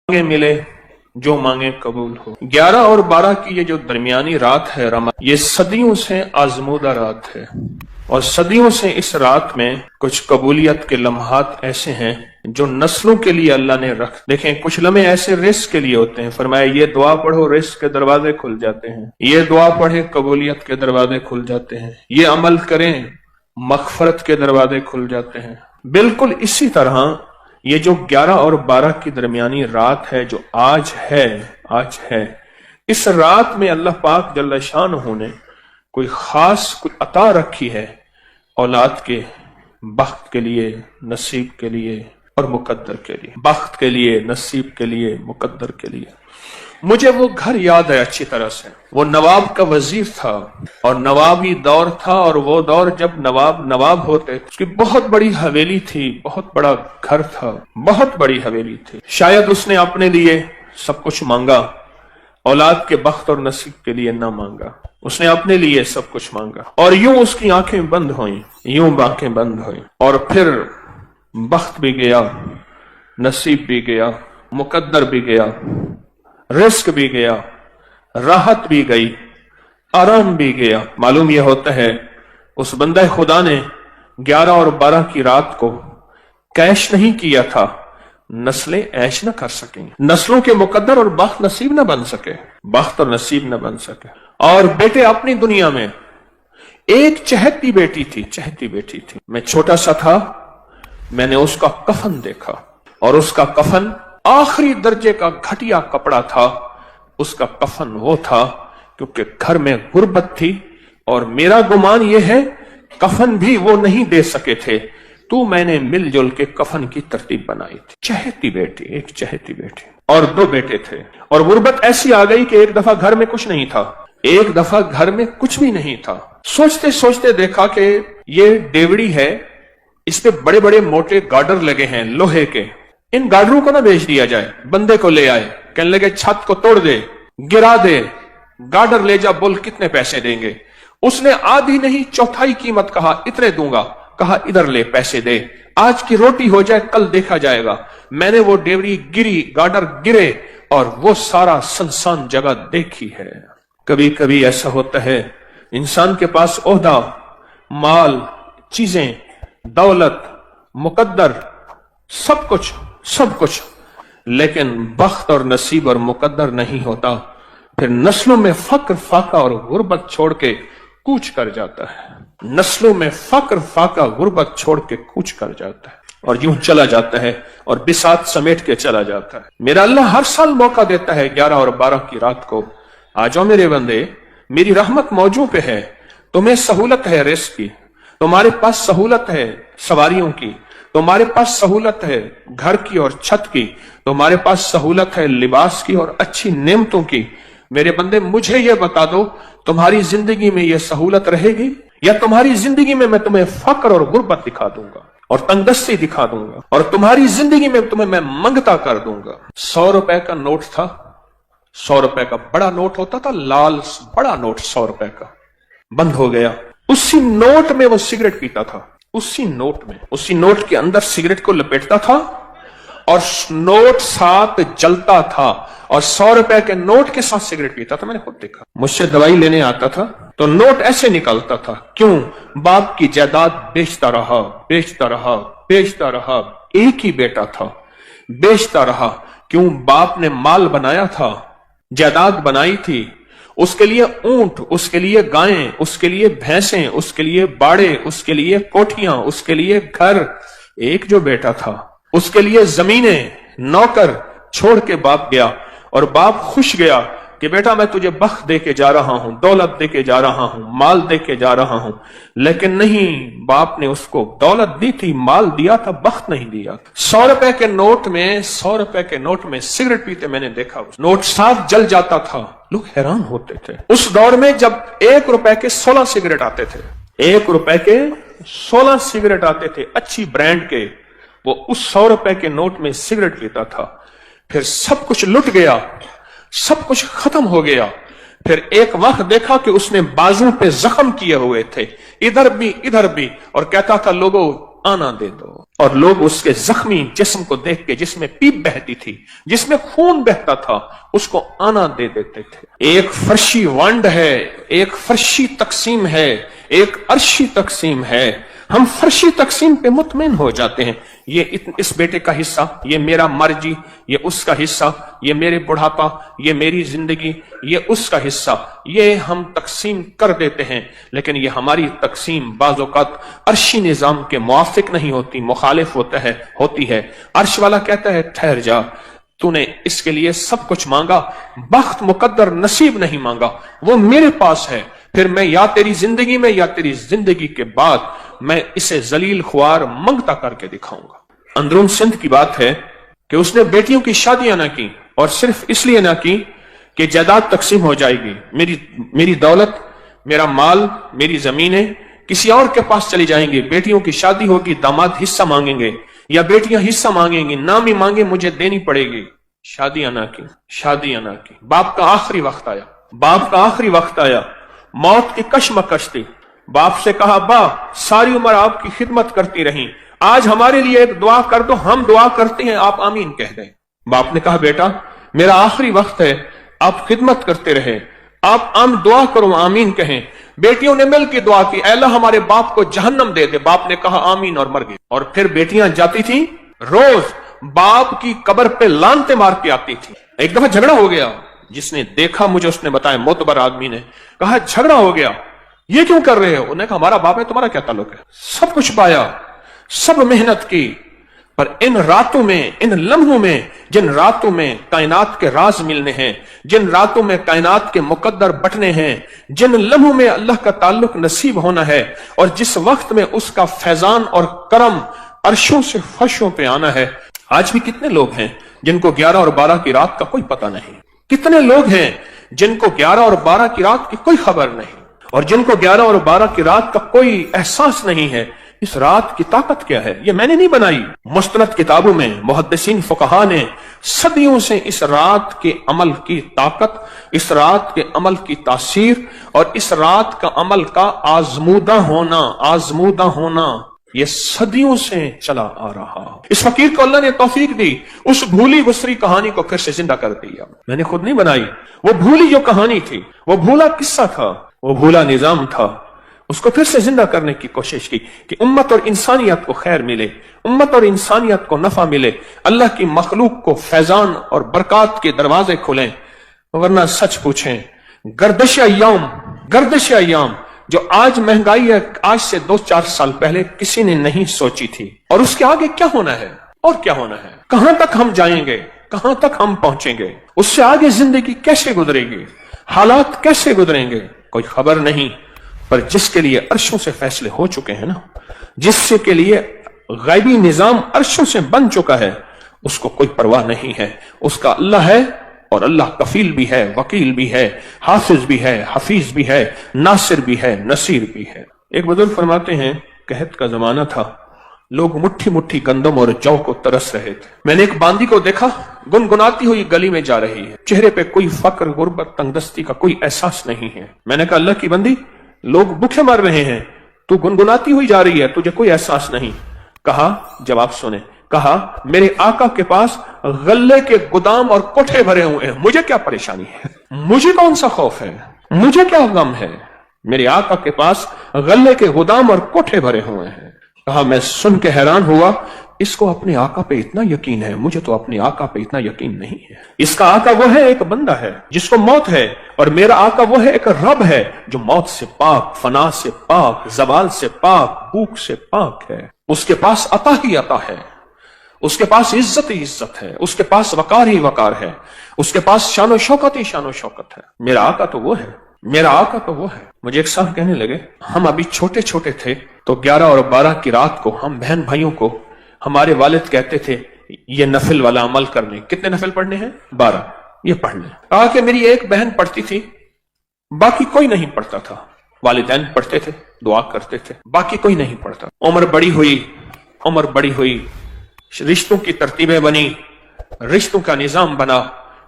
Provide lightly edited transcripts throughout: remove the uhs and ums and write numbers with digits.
मिले, जो मांगे कबूल हो। 11 और 12 की ये जो दरमियानी रात है रमज़ान, ये सदियों से आजमूदा रात है और सदियों से इस रात में कुछ कबूलियत के लम्हात ऐसे हैं जो नस्लों के लिए अल्लाह ने रख। देखें, कुछ लम्हे ऐसे रिस्क के लिए होते हैं। फरमाया ये दुआ पढ़ो, रिस्क के दरवाजे खुल जाते हैं। ये दुआ पढ़े, कबूलियत के दरवाजे खुल जाते हैं। ये अमल करें, मगफरत के दरवाजे खुल जाते हैं। बिल्कुल इसी तरह ये जो 11 और 12 की दरमियानी रात है जो आज है, इस रात में अल्लाह पाक जल्ल शानहू ने कोई खास कोई अता रखी है औलाद के बख्त के लिए, नसीब के लिए और मुकद्दर के लिए। बख्त के लिए, नसीब के लिए, मुकद्दर के लिए। मुझे वो घर याद है अच्छी तरह से। वो नवाब का वजीर था और नवाबी दौर था, और वो दौर जब नवाब होते, उसकी बहुत बड़ी हवेली थी, बहुत बड़ा घर था, बहुत बड़ी हवेली थी। शायद उसने अपने लिए सब कुछ मांगा, औलाद के बख्त और नसीब के लिए ना मांगा। उसने अपने लिए सब कुछ मांगा और यूं उसकी आंखें बंद हुई, यूं आंखें बंद हुई, और फिर बख्त भी गया, नसीब भी गया, मुकद्दर भी गया, रिस्क भी गया, राहत भी गई, आराम भी गया। मालूम यह होता है उस बंदा खुदा ने 11 और 12 की रात को कैश नहीं किया था, नस्लें ऐश न कर सकें, नस्लों के मुकद्दर और बख्त नसीब न बन सके, बख्त और नसीब न बन सके। और बेटे, अपनी दुनिया में एक चहती बेटी थी। मैं छोटा सा था, मैंने उसका कफन देखा और उसका कफन आखिरी दर्जे का घटिया कपड़ा था। उसका कफन वो था क्योंकि घर में गुर्बत थी, और मेरा गुमान यह है कफन भी वो नहीं दे सके थे, तो मैंने मिलजुल के कफन की तरतीब बनाई थी। चहती बेटी, एक चहती बेटी, और 2 बेटे थे। और गुर्बत ऐसी आ गई कि एक दफा घर में कुछ नहीं था, एक दफा घर में कुछ भी नहीं था। सोचते सोचते देखा कि ये डेवड़ी है, इस पे बड़े बड़े मोटे गार्डर लगे हैं लोहे के, इन गार्डरों को ना बेच दिया जाए। बंदे को ले आए, कहने लगे छत को तोड़ दे, गिरा दे, गार्डर ले जा, बोल कितने पैसे देंगे। उसने आधी नहीं चौथाई कीमत कहा, इतने दूंगा। कहा इधर ले, पैसे दे, आज की रोटी हो जाए, कल देखा जाएगा। मैंने वो डेवरी गिरी, गार्डर गिरे, और वो सारा सुनसान जगह देखी है। कभी कभी ऐसा होता है इंसान के पास ओहदा, माल, चीजें, दौलत, मुकद्दर, सब कुछ, लेकिन बख्त और नसीब और मुकद्दर नहीं होता। फिर नस्लों में फक्र, फाका और गुर्बत छोड़ के कूच कर जाता है। नस्लों में फक्र, फाका, गुर्बत छोड़ के कूच कर जाता है और यूं चला जाता है और बिसात समेट के चला जाता है। मेरा अल्लाह हर साल मौका देता है 11 और 12 की रात को, आ जाओ मेरे बंदे, मेरी रहमत मौजू पे है, तुम्हें सहूलत है रिस्क की, तुम्हारे पास सहूलत है सवारियों की, तुम्हारे पास सहूलत है घर की और छत की, तुम्हारे पास सहूलत है लिबास की और अच्छी नेमतों की। मेरे बंदे, मुझे यह बता दो, तुम्हारी जिंदगी में यह सहूलत रहेगी, या तुम्हारी जिंदगी में मैं तुम्हें फक्र और गुर्बत दिखा दूंगा और तंगदस्ती दिखा दूंगा, और तुम्हारी जिंदगी में तुम्हें मैं मंगता कर दूंगा। 100 रुपए का नोट था, 100 रुपए का बड़ा नोट होता था, लाल बड़ा नोट 100 रुपए का, बंद हो गया। उसी नोट में वो सिगरेट पीता था, उसी नोट के अंदर सिगरेट को लपेटता था और नोट साथ जलता था, और 100 रुपए के नोट के साथ सिगरेट पीता था। मैंने खुद देखा। मुझसे दवाई लेने आता था तो नोट ऐसे निकलता था। क्यों? बाप की जायदाद बेचता रहा, एक ही बेटा था, बेचता रहा। क्यों? बाप ने माल बनाया था, जायदाद बनाई थी, उसके लिए ऊंट, उसके लिए गायें, उसके लिए भैंसें, उसके लिए बाड़े, उसके लिए कोठियां, उसके लिए घर। एक जो बेटा था उसके लिए जमीनें, नौकर छोड़ के बाप गया, और बाप खुश गया कि बेटा मैं तुझे बख्त दे के जा रहा हूं, दौलत दे के जा रहा हूं, माल दे के जा रहा हूं। लेकिन नहीं, बाप ने उसको दौलत दी थी, माल दिया था, बख्त नहीं दिया। 100 रुपए के नोट में सिगरेट पीते मैंने देखा। नोट साथ जल जाता था, लोग हैरान होते थे। उस दौर में जब 1 रुपए के 16 सिगरेट आते थे, 1 रुपए के 16 सिगरेट आते थे अच्छी ब्रांड के, वो उस 100 रुपए के नोट में सिगरेट पीता था। फिर सब कुछ लुट गया, सब कुछ खत्म हो गया। फिर एक वक्त देखा कि उसने बाजू पे जख्म किए हुए थे, इधर भी, और कहता था लोगों आना दे दो। और लोग उसके जख्मी जिस्म को देख के, जिसमें पीप बहती थी, जिसमें खून बहता था, उसको आना दे देते थे। एक फर्शी वंड है, एक फर्शी तकसीम है, एक अर्शी तकसीम है। हम फर्शी तकसीम पे मुतमईन हो जाते हैं। ये इस बेटे का हिस्सा, ये मेरा मर्जी, ये उसका हिस्सा, ये मेरे बुढ़ापा, ये मेरी जिंदगी, ये उसका हिस्सा, ये हम तकसीम कर देते हैं। लेकिन ये हमारी तकसीम बाज़ औक़ात अर्शी निज़ाम के मुआफ़िक नहीं होती, मुखालिफ होती है। अर्श वाला कहता है ठहर जा, तूने इसके लिए सब कुछ मांगा, बख्त मुकद्दर नसीब नहीं मांगा, वो मेरे पास है। फिर मैं या तेरी जिंदगी में या तेरी जिंदगी के बाद मैं इसे जलील ख्वार मंगता करके दिखाऊंगा। अंदरून सिंध की बात है कि उसने बेटियों की शादियां ना की, और सिर्फ इसलिए ना की कि जायदाद तकसीम हो जाएगी, मेरी दौलत, मेरा माल, मेरी जमीनें किसी और के पास चली जाएंगी, बेटियों की शादी होगी, दामाद हिस्सा मांगेंगे या बेटियां हिस्सा मांगेंगी, नाम ही मांगे मुझे देनी पड़ेगी। शादियां ना की। बाप का आखिरी वक्त आया, मौत की कशमकश थी। बाप से कहा, बा सारी उम्र आपकी खिदमत करती रही, आज हमारे लिए एक दुआ कर दो, हम दुआ करते हैं, आप आमीन कह दें। बाप ने कहा, बेटा मेरा आखिरी वक्त है, आप खिदमत करते रहे, आप दुआ करो, आमीन कहें। बेटियों ने मिलकर दुआ की, अल्लाह हमारे बाप को जहन्नम दे दे। बाप ने कहा आमीन और मर गए। और फिर बेटियां जाती थी, रोज बाप की कब्र पे लानते मार के आती थी। एक दफा झगड़ा हो गया, जिसने देखा मुझे उसने बताया, मोतबर आदमी ने कहा झगड़ा हो गया, ये क्यों कर रहे हो? उन्होंने कहा हमारा बाप है, तुम्हारा क्या ताल्लुक है? सब कुछ पाया, सब मेहनत की, पर इन रातों में, इन लम्हों में, जिन रातों में कायनात के राज मिलने हैं, जिन रातों में कायनात के मुकद्दर बटने हैं, जिन लम्हों में अल्लाह का ताल्लुक नसीब होना है, और जिस वक्त में उसका फैजान और करम अर्शों से फर्शों पे आना है। आज भी कितने लोग हैं जिनको 11 और 12 की रात का कोई पता नहीं, कितने लोग हैं जिनको 11 और 12 की रात की कोई खबर नहीं, और जिनको 11 और 12 की रात का कोई एहसास नहीं है। इस रात की ताकत क्या है? ये मैंने नहीं बनाई, मुस्तनद किताबों में मुहद्दिसीन फुक़हा ने सदियों से इस रात के अमल की ताकत, इस रात के अमल की तासीर और इस रात का अमल का आजमूदा होना ये सदियों से चला आ रहा। इस फकीर को अल्लाह ने तौफीक दी, उस भूली गुजरी कहानी को फिर से जिंदा कर दिया। मैंने खुद नहीं बनाई, वो भूली जो कहानी थी, वो भूला किस्सा था, वो भूला निजाम था, उसको फिर से जिंदा करने की कोशिश की कि उम्मत और इंसानियत को खैर मिले, उम्मत और इंसानियत को नफा मिले, अल्लाह की मखलूक को फैजान और बरकत के दरवाजे खुलें। वरना सच पूछें, गर्दिश अय्याम जो आज महंगाई है, आज से 2-4 साल पहले किसी ने नहीं सोची थी। और उसके आगे क्या होना है, और क्या होना है, कहां तक हम जाएंगे, कहां तक हम पहुंचेंगे, उससे आगे जिंदगी कैसे गुजरेगी, हालात कैसे गुजरेंगे, कोई खबर नहीं। पर जिसके लिए अर्शों से फैसले हो चुके हैं ना, जिससे के लिए गैबी निजाम अर्शों से बन चुका है, उसको कोई परवाह नहीं है। उसका अल्लाह है, और अल्लाह कफील भी है, वकील भी है, हाफिज भी है, हफीज भी है, नासिर भी है, नसीर भी है। एक बुजुर्ग फरमाते हैं, कहत का जमाना था, लोग मुट्ठी मुट्ठी गंदम और जौ को तरस रहे थे। मैंने एक बांदी को देखा, गुनगुनाती हुई गली में जा रही है, चेहरे पे कोई फक्र, गुर्बत, तंगदस्ती का कोई एहसास नहीं है। मैंने कहा अल्लाह की बंदी, लोग भूखे मर रहे हैं, तू गुनगुनाती हुई जा रही है, तुझे कोई एहसास नहीं। कहा, जवाब सुने, कहा मेरे आका के पास गल्ले के गोदाम और कोठे भरे हुए हैं, मुझे क्या परेशानी है, मुझे कौन सा खौफ है, मुझे क्या गम है, मेरे आका के पास गल्ले के गोदाम और कोठे भरे हुए हैं। कहा मैं सुन के हैरान हुआ, इसको अपने आका पे इतना यकीन है, मुझे तो अपने आका पे इतना यकीन नहीं है। इसका आका वो है एक बंदा है जिसको मौत है, और मेरा आका वो है एक रब है जो मौत से पाक, फना से पाक, जवाल से पाक, भूख से पाक है। उसके पास अता ही अता है, उसके पास इज्जत ही इज्जत है, उसके पास वकार ही वकार है, उसके पास शानो शौकत ही शानो शौकत है। मेरा आका तो वो है, मेरा आका तो वो है। मुझे एक साहब कहने लगे, हम अभी छोटे छोटे थे तो 11 और 12 की रात को हम बहन भाइयों को हमारे वालिद कहते थे ये नफिल वाला अमल करने। कितने नफिल पढ़ने हैं? 12, ये पढ़ने। कहा कि मेरी एक बहन पढ़ती थी, बाकी कोई नहीं पढ़ता था। वालिदैन पढ़ते थे, दुआ करते थे, बाकी कोई नहीं पढ़ता। उम्र बड़ी हुई, रिश्तों की तरतीबें बनी, रिश्तों का निजाम बना।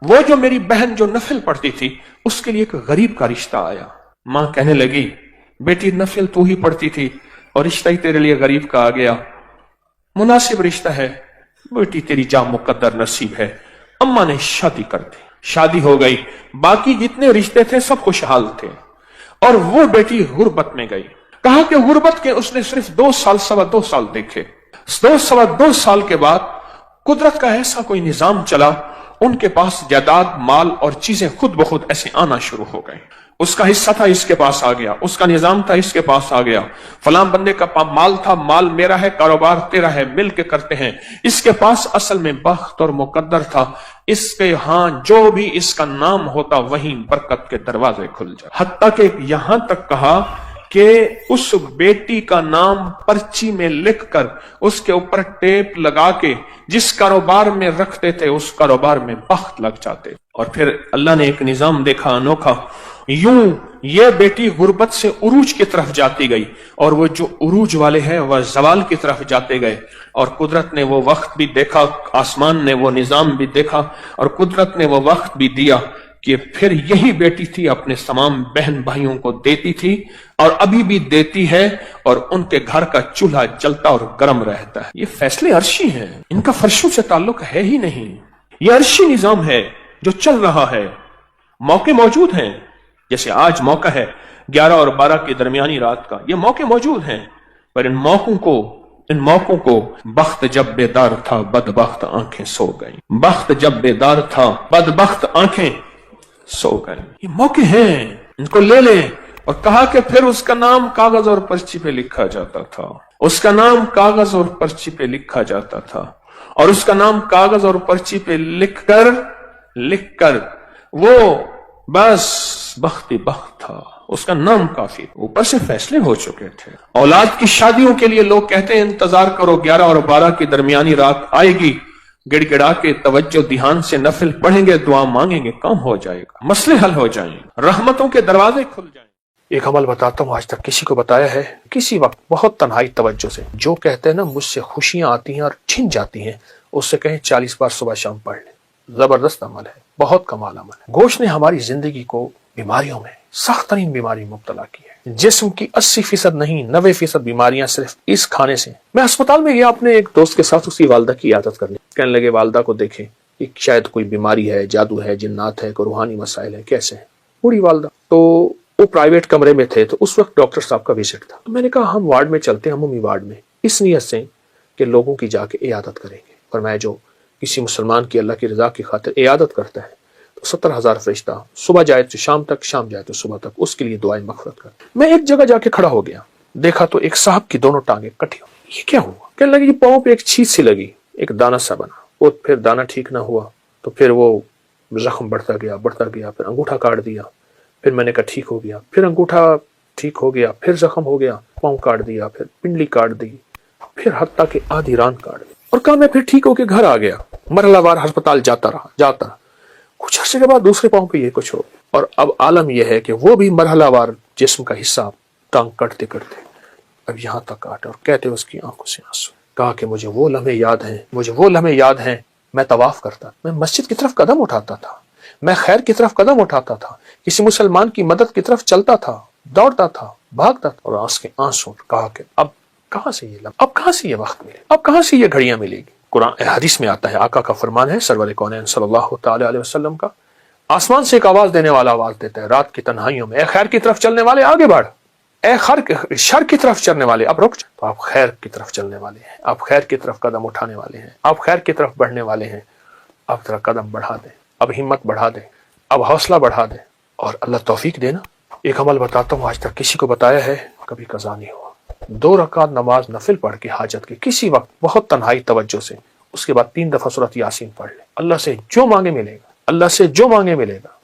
वो जो मेरी बहन जो नफिल पढ़ती थी, उसके लिए एक गरीब का रिश्ता आया। मां कहने लगी, बेटी नफिल तू ही पढ़ती थी और रिश्ता ही तेरे लिए गरीब का आ गया। मुनासिब रिश्ता है, बेटी तेरी जा मुकद्दर नसीब है। अम्मा ने शादी कर दी, शादी हो गई, बाकी जितने रिश्ते थे सब खुशहाल थे, और वो बेटी गुर्बत में गई। कहा कि गुर्बत के उसने सिर्फ 2 साल, 2.25 साल देखे। 2 साल के बाद कुदरत का ऐसा कोई निजाम चला, उनके पास जायदाद, माल और चीजें खुद ब खुद ऐसे आना शुरू हो गए। उसका हिस्सा था, इसके पास आ गया, उसका निजाम था, इसके पास आ गया। फलां बंदे का माल था, माल मेरा है, कारोबार तेरा है, मिल के करते हैं। इसके पास असल में बख्त और मुकद्दर था, इसके यहां जो भी इसका नाम होता वहीं बरकत के दरवाजे खुल जाए। हत्ता के यहां तक कहा कि उस बेटी का नाम पर्ची में लिखकर उसके ऊपर टेप लगा के जिस कारोबार में रखते थे उस कारोबार में बख्त लग जाते। और फिर अल्लाह ने एक निजाम देखा अनोखा, यूं ये बेटी गुर्बत से उरूज की तरफ जाती गई, और वो जो उरूज वाले हैं वह जवाल की तरफ जाते गए। और कुदरत ने वो वक्त भी देखा, आसमान ने वो निजाम भी देखा, और कुदरत ने वो वक्त भी दिया कि फिर यही बेटी थी अपने तमाम बहन भाइयों को देती थी, और अभी भी देती है, और उनके घर का चूल्हा जलता और गर्म रहता है। ये फैसले अर्शी हैं, इनका फर्शों से ताल्लुक है ही नहीं। ये अर्शी निजाम है जो चल रहा है। मौके मौजूद हैं, जैसे आज मौका है 11 और 12 की दरमियानी रात का, ये मौके मौजूद हैं, पर इन मौकों को बख्त जब बेदार था बदबख्त आंखें सो गई। बख्त जब बेदार था बदबख्त आंखें सो गए। ये मौके हैं, इनको ले लें। और कहा कि फिर उसका नाम कागज और पर्ची पे लिखा जाता था, उसका नाम कागज और पर्ची पे लिखा जाता था, और उसका नाम कागज और पर्ची पे लिखकर वो बस बख्ती बख्त था, उसका नाम काफी। ऊपर से फैसले हो चुके थे। औलाद की शादियों के लिए लोग कहते हैं इंतजार करो, 11 और 12 की दरमियानी रात आएगी, गिड़गिड़ा के तवज्जो ध्यान से नफिल पढ़ेंगे, दुआ मांगेंगे, काम हो जाएगा, मसले हल हो जाएंगे, रहमतों के दरवाजे खुल जाएंगे। एक अमल बताता हूँ, आज तक किसी को बताया है, किसी वक्त बहुत तन्हाई तवज्जो से। जो कहते हैं ना मुझसे खुशियां आती हैं और छिन जाती हैं, उससे कहें 40 बार सुबह शाम पढ़ लें। जबरदस्त अमल है, बहुत कमाल अमल है। गोश्त ने हमारी जिंदगी को बीमारियों में, सख्त तरीन बीमारी मुब्तला की है। जिस्म की 80% नहीं 90% बीमारियां सिर्फ इस खाने से। मैं अस्पताल में गया अपने एक दोस्त के साथ, उसकी वालदा की इयादत करने। कहने लगे वालदा को देखें कि शायद कोई बीमारी है, जादू है, जिन्नात है, कोई रूहानी मसाइल है। कैसे है बूढ़ी वालदा? तो वो प्राइवेट कमरे में थे, तो उस वक्त डॉक्टर साहब का विजिट था। तो मैंने कहा हम वार्ड में चलते हैं, अमूमी वार्ड में, इस नीयत से कि लोगों की जाके इयादत करेंगे। और मैं जो किसी मुसलमान की अल्लाह की रजा की खातिर इयादत करता है तो 70,000 फरिश्ता सुबह जाए तो शाम तक, शाम जाए तो सुबह तक, उसके लिए दुआएं मग़फ़िरत करते। मैं एक जगह जाके खड़ा हो गया, देखा तो एक साहब की दोनों टांगे कटी हो। ये क्या हुआ? कहने लगे पाँव पे एक चीज सी लगी, एक दाना सा बना, वो फिर दाना ठीक ना हुआ तो फिर वो जख्म बढ़ता गया, फिर अंगूठा काट दिया, फिर मैंने कहा ठीक हो गया, फिर अंगूठा ठीक हो गया, फिर जख्म हो गया, पाँव काट दिया, फिर पिंडली काट दी, फिर हत्ता के आधी रान काट दी। और कहा मैं फिर ठीक होके घर आ गया, मरहलावार अस्पताल जाता रहा। कुछ अर्से के बाद दूसरे पाँव पे ये कुछ हो। और अब आलम यह है कि वो भी मरहलावार जिस्म का हिस्सा टांग कटते करते अब यहाँ तक काटे, और कहते उसकी आंखों से आंसू। कहा कि मुझे वो लम्हे याद हैं, मैं तवाफ करता, मैं मस्जिद की तरफ कदम उठाता था, मैं खैर की तरफ कदम उठाता था, किसी मुसलमान की मदद की तरफ चलता था, दौड़ता था, भागता था। और आंख के आंसू। कहा कि अब कहाँ से ये वक्त मिले, अब कहाँ से ये घड़ियां मिलेगी? कुरान हदीस में आता है, आका का फरमान है सरवर कौनैन सल्लल्लाहु तआला अलैहि वसल्लम का, आसमान से एक आवाज देने वाला आवाज देता है रात की तन्हाइयों में, ए खैर की तरफ चलने वाले आगे बढ़, ए शर की तरफ चलने वाले अब रुक। तो आप खैर की तरफ चलने वाले हैं, आप खैर की तरफ कदम उठाने वाले हैं, आप खैर की तरफ बढ़ने वाले हैं। अब जरा कदम बढ़ा दे, अब हिम्मत बढ़ा दे, अब हौसला बढ़ा दे, और अल्लाह तौफीक देना। एक अमल बताता हूँ, आज तक किसी को बताया है, कभी कज़ा नहीं हुआ। 2 रकात नमाज नफिल पढ़ के हाजत की किसी वक्त बहुत तन्हाई तवज्जो से, उसके बाद 3 दफा सूरत यासीन पढ़ ले। अल्लाह से जो मांगे मिलेगा, अल्लाह से जो मांगे मिलेगा,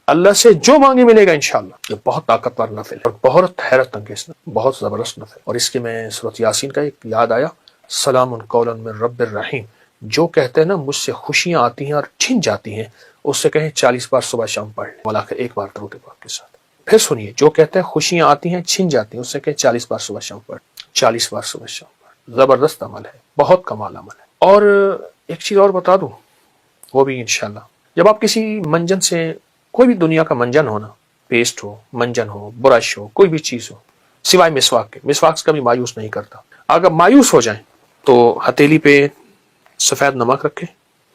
अल्लाह से जो मांगे मिलेगा इंशाअल्लाह। ये बहुत ताकतवर नफिल और बहुत हैरत अंगेज, बहुत जबरदस्त नफिल। और इसके में सूरत यासीन का एक याद आया, सलामुन कौलन मिन रब्बिर रहीम। जो कहते हैं ना मुझसे खुशियां आती हैं और छिन जाती हैं, उससे कहें 40 बार सुबह शाम पढ़ ले, मौला के एक बार दरूद पाक के साथ। फिर सुनिए, जो कहते हैं खुशियां आती हैं छिन जाती हैं, उससे कहें 40 बार सुबह शाम पढ़, 40 बार सुबह शाम पढ़। जबरदस्त अमल है, बहुत कमाल अमल है। और एक चीज और बता दूं, वो भी इंशाल्लाह, जब आप किसी मंजन से, कोई भी दुनिया का मंजन हो ना, पेस्ट हो, मंजन हो, ब्रश हो, कोई भी चीज हो, सिवाय मिसवाक के, मिसवाक कभी मायूस नहीं करता। अगर मायूस हो जाए تو ہتھیلی پہ سفید نمک رکھیں،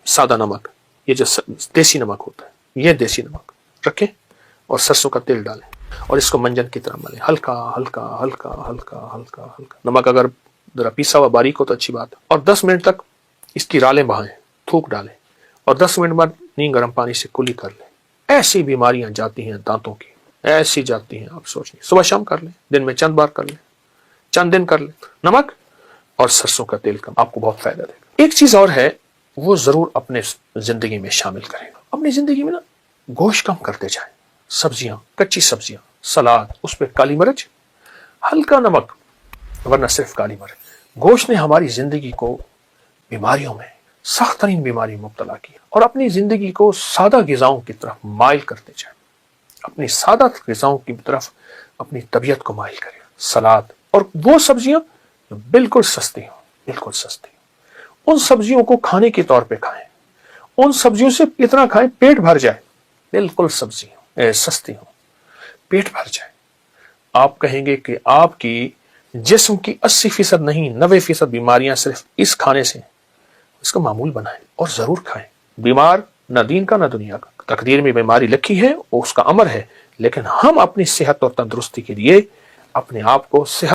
سادہ نمک، یہ جو دیسی نمک ہوتا ہے، یہ دیسی نمک رکھیں، اور سرسوں کا تیل ڈالیں اور اس کو منجن کی طرح ملیں، ہلکا ہلکا ہلکا ہلکا ہلکا ہلکا۔ نمک اگر ذرا پیسا ہوا باریک ہو تو اچھی بات ہے۔ اور 10 منٹ تک اس کی رالیں بہائیں، تھوک ڈالیں، اور 10 منٹ بعد نیم گرم پانی سے کلی کر لیں۔ ایسی بیماریاں جاتی ہیں دانتوں کی، ایسی جاتی ہیں آپ سوچ نہیں، صبح شام کر لیں، دن میں چند بار کر لیں، چند دن کر لیں۔ نمک اور سرسوں کا تیل کا آپ کو بہت فائدہ دے گا۔ ایک چیز اور ہے، وہ ضرور اپنے زندگی میں شامل کریں۔ اپنی زندگی میں نا گوشت کم کرتے جائیں، سبزیاں، کچی سبزیاں، سلاد، اس پہ کالی مرچ، ہلکا نمک، ورنہ صرف کالی مرچ۔ گوشت نے ہماری زندگی کو بیماریوں میں، سخت ترین بیماری مبتلا کیا، اور اپنی زندگی کو سادہ غذاؤں کی طرف مائل کرتے جائیں۔ اپنی سادہ غذاؤں کی طرف اپنی طبیعت کو مائل کریں۔ سلاد اور وہ سبزیاں جو بالکل سستی ہوں، بالکل سستی ہوں، ان سبزیوں کو کھانے کے طور پہ کھائیں۔ ان سبزیوں سے اتنا کھائیں پیٹ بھر جائے، بالکل سبزی ہوں، سستی ہوں، پیٹ بھر جائے۔ آپ کہیں گے کہ آپ کی جسم کی 80% نہیں 90% بیماریاں صرف اس کھانے سے، اس کا معمول بنائیں اور ضرور کھائیں۔ بیمار نہ دین کا نہ دنیا کا، تقدیر میں بیماری لکھی ہے، وہ اس کا امر ہے، لیکن ہم اپنی صحت اور تندرستی کے لیے اپنے آپ کو صحت